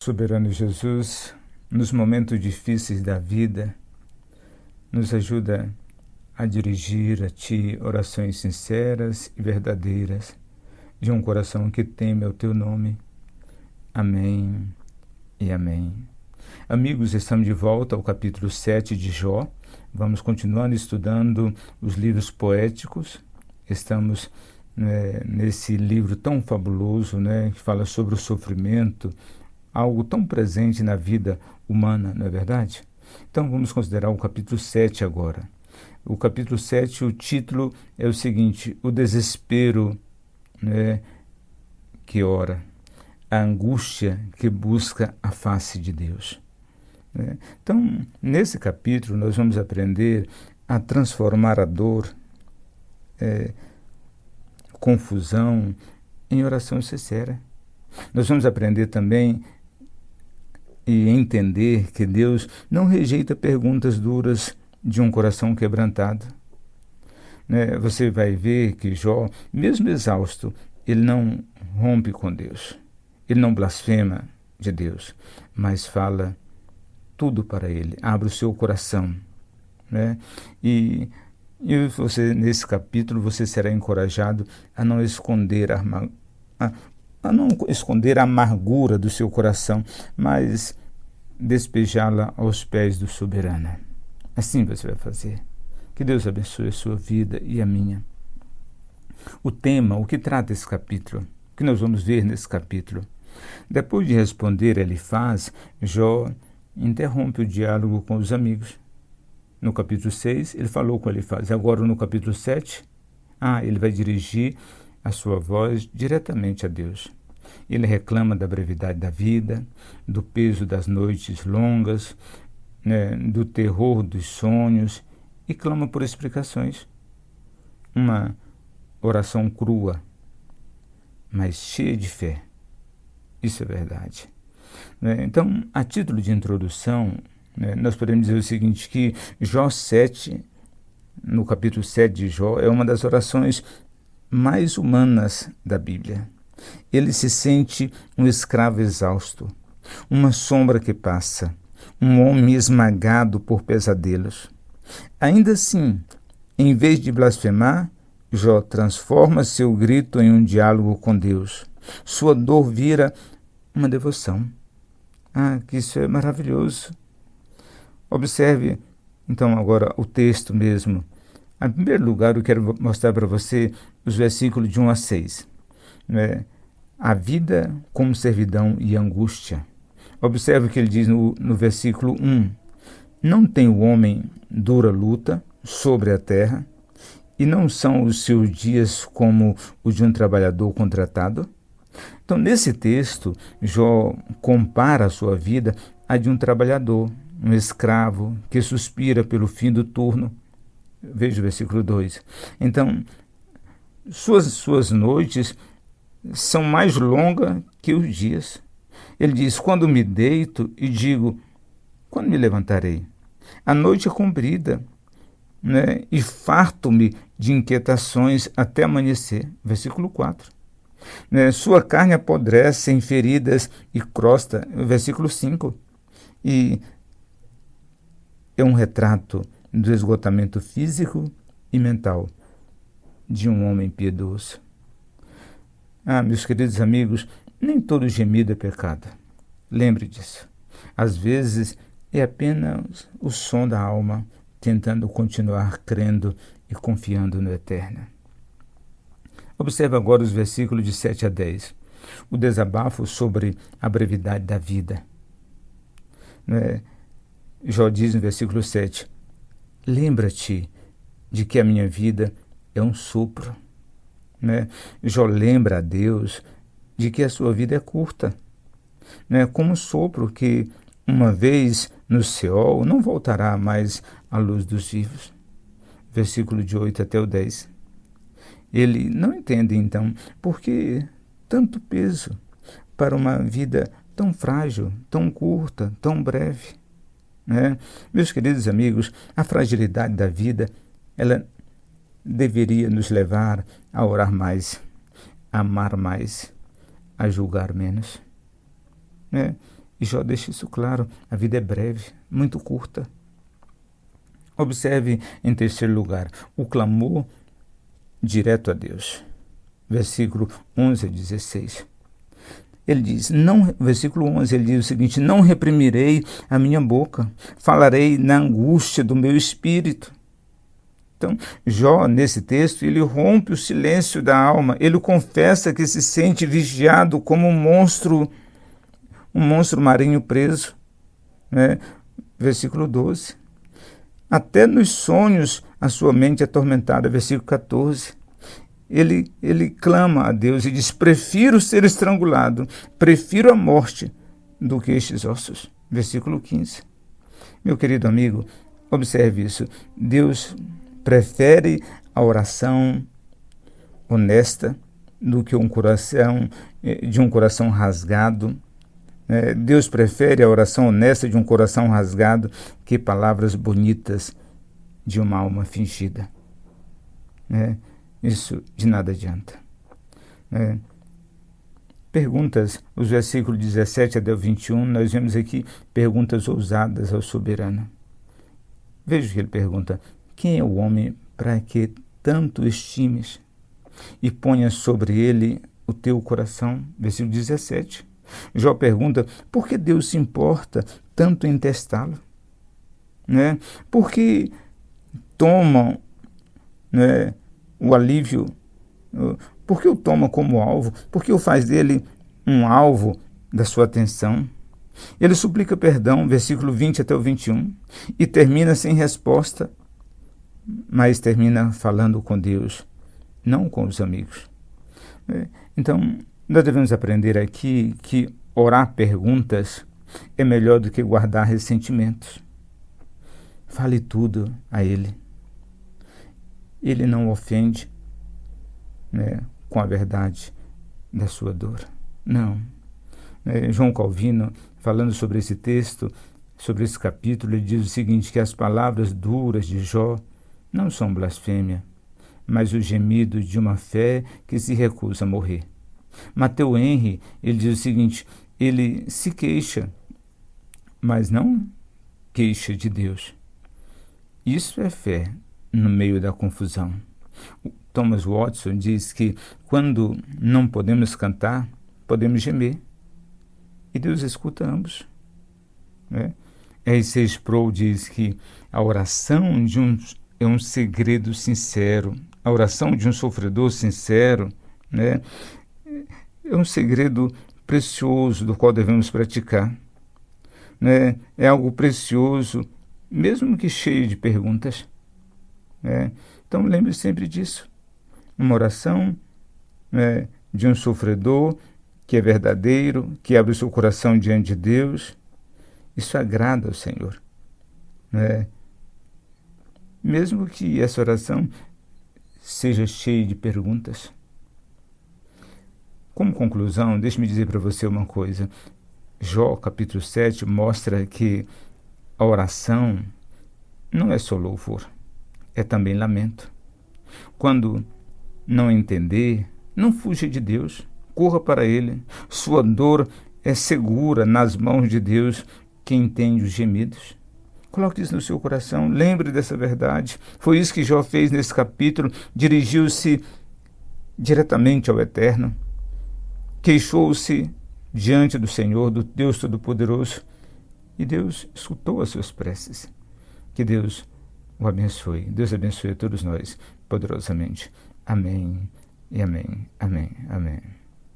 Soberano Jesus, nos momentos difíceis da vida, nos ajuda a dirigir a Ti orações sinceras e verdadeiras, de um coração que teme ao Teu nome. Amém e amém. Amigos, estamos de volta ao capítulo 7 de Jó. Vamos continuando estudando os livros poéticos. Estamos nesse livro tão fabuloso, que fala sobre o sofrimento, algo tão presente na vida humana, não é verdade? Então vamos considerar o capítulo 7 agora. O capítulo 7, o título é o seguinte: o desespero que ora, a angústia que busca a face de Deus. Então, nesse capítulo, nós vamos aprender a transformar a dor, confusão, em oração sincera. Nós vamos aprender também e entender que Deus não rejeita perguntas duras de um coração quebrantado. Você vai ver que Jó, mesmo exausto, ele não rompe com Deus. Ele não blasfema de Deus, mas fala tudo para ele, abre o seu coração. E você, nesse capítulo, você será encorajado a não esconder a não esconder a amargura do seu coração, mas despejá-la aos pés do soberano. Assim você vai fazer. Que Deus abençoe a sua vida e a minha. O tema, o que trata esse capítulo, o que nós vamos ver nesse capítulo. Depois de responder Elifaz, Jó interrompe o diálogo com os amigos. No capítulo 6, ele falou com Elifaz. Agora, no capítulo 7, ele vai dirigir a sua voz diretamente a Deus. Ele reclama da brevidade da vida, do peso das noites longas, do terror dos sonhos, e clama por explicações. Uma oração crua, mas cheia de fé. Isso é verdade. Então, a título de introdução, nós podemos dizer o seguinte, que Jó 7, no capítulo 7 de Jó, é uma das orações mais humanas da Bíblia. Ele se sente um escravo exausto, uma sombra que passa, um homem esmagado por pesadelos. Ainda assim, em vez de blasfemar, Jó transforma seu grito em um diálogo com Deus. Sua dor vira uma devoção. Que isso é maravilhoso. Observe, então, agora o texto mesmo. Em primeiro lugar, eu quero mostrar para você os versículos de 1 a 6. A vida como servidão e angústia. Observe o que ele diz no versículo 1. Não tem o homem dura luta sobre a terra, e não são os seus dias como os de um trabalhador contratado? Então, nesse texto, Jó compara a sua vida à de um trabalhador, um escravo que suspira pelo fim do turno. Veja o versículo 2. Então, suas noites são mais longas que os dias. Ele diz: quando me deito e digo, quando me levantarei? A noite é comprida, e farto-me de inquietações até amanhecer. Versículo 4. Sua carne apodrece em feridas e crosta. Versículo 5. E é um retrato do esgotamento físico e mental de um homem piedoso. Meus queridos amigos, nem todo gemido é pecado. Lembre disso. Às vezes é apenas o som da alma tentando continuar crendo e confiando no eterno. Observe agora os versículos de 7 a 10. O desabafo sobre a brevidade da vida. Jó diz no versículo 7, lembra-te de que a minha vida é um sopro. Jó lembra a Deus de que a sua vida é curta. Como um sopro que, uma vez no Seol, não voltará mais à luz dos vivos. Versículo de 8 até o 10. Ele não entende, então, por que tanto peso para uma vida tão frágil, tão curta, tão breve. Meus queridos amigos, a fragilidade da vida, ela deveria nos levar a orar mais, a amar mais, a julgar menos. E Jó deixa isso claro, a vida é breve, muito curta. Observe, em terceiro lugar, o clamor direto a Deus. Versículo 11 a 16. Ele diz, versículo 11, ele diz o seguinte: não reprimirei a minha boca, falarei na angústia do meu espírito. Então, Jó, nesse texto, ele rompe o silêncio da alma, ele confessa que se sente vigiado como um monstro marinho preso. Né? Versículo 12. Até nos sonhos a sua mente é atormentada. Versículo 14. Ele clama a Deus e diz: prefiro ser estrangulado, prefiro a morte do que estes ossos. Versículo 15. Meu querido amigo, observe isso. Deus prefere a oração honesta do que um coração rasgado. Deus prefere a oração honesta de um coração rasgado que palavras bonitas de uma alma fingida. Isso de nada adianta. Perguntas, os versículos 17 até o 21, nós vemos aqui perguntas ousadas ao soberano. Veja que ele pergunta: quem é o homem para que tanto estimes e ponha sobre ele o teu coração? Versículo 17. Jó pergunta: por que Deus se importa tanto em testá-lo? Por que tomam o alívio? Por que o toma como alvo? Por que o faz dele um alvo da sua atenção? Ele suplica perdão, versículo 20 até o 21, e termina sem resposta, mas termina falando com Deus, não com os amigos. Então, nós devemos aprender aqui que orar perguntas é melhor do que guardar ressentimentos. Fale tudo a Ele. Ele não ofende com a verdade da sua dor. Não. João Calvino, falando sobre esse texto, sobre esse capítulo, ele diz o seguinte, que as palavras duras de Jó não são blasfêmia, mas o gemido de uma fé que se recusa a morrer. Matthew Henry, ele diz o seguinte: ele se queixa, mas não queixa de Deus. Isso é fé no meio da confusão. Thomas Watson diz que quando não podemos cantar, podemos gemer. E Deus escuta ambos. R.C. Sproul diz que a oração é um segredo sincero. A oração de um sofredor sincero é um segredo precioso do qual devemos praticar. É algo precioso, mesmo que cheio de perguntas. Então lembre sempre disso. Uma oração de um sofredor que é verdadeiro, que abre o seu coração diante de Deus, isso agrada ao Senhor. Mesmo que essa oração seja cheia de perguntas. Como conclusão, deixe-me dizer para você uma coisa. Jó, capítulo 7, mostra que a oração não é só louvor, é também lamento. Quando não entender, não fuja de Deus, corra para Ele. Sua dor é segura nas mãos de Deus, que entende os gemidos. Coloque isso no seu coração, lembre dessa verdade. Foi isso que Jó fez nesse capítulo, dirigiu-se diretamente ao Eterno, queixou-se diante do Senhor, do Deus Todo-Poderoso, e Deus escutou as suas preces. Que Deus o abençoe. Deus abençoe a todos nós poderosamente. Amém e amém. Amém. Amém.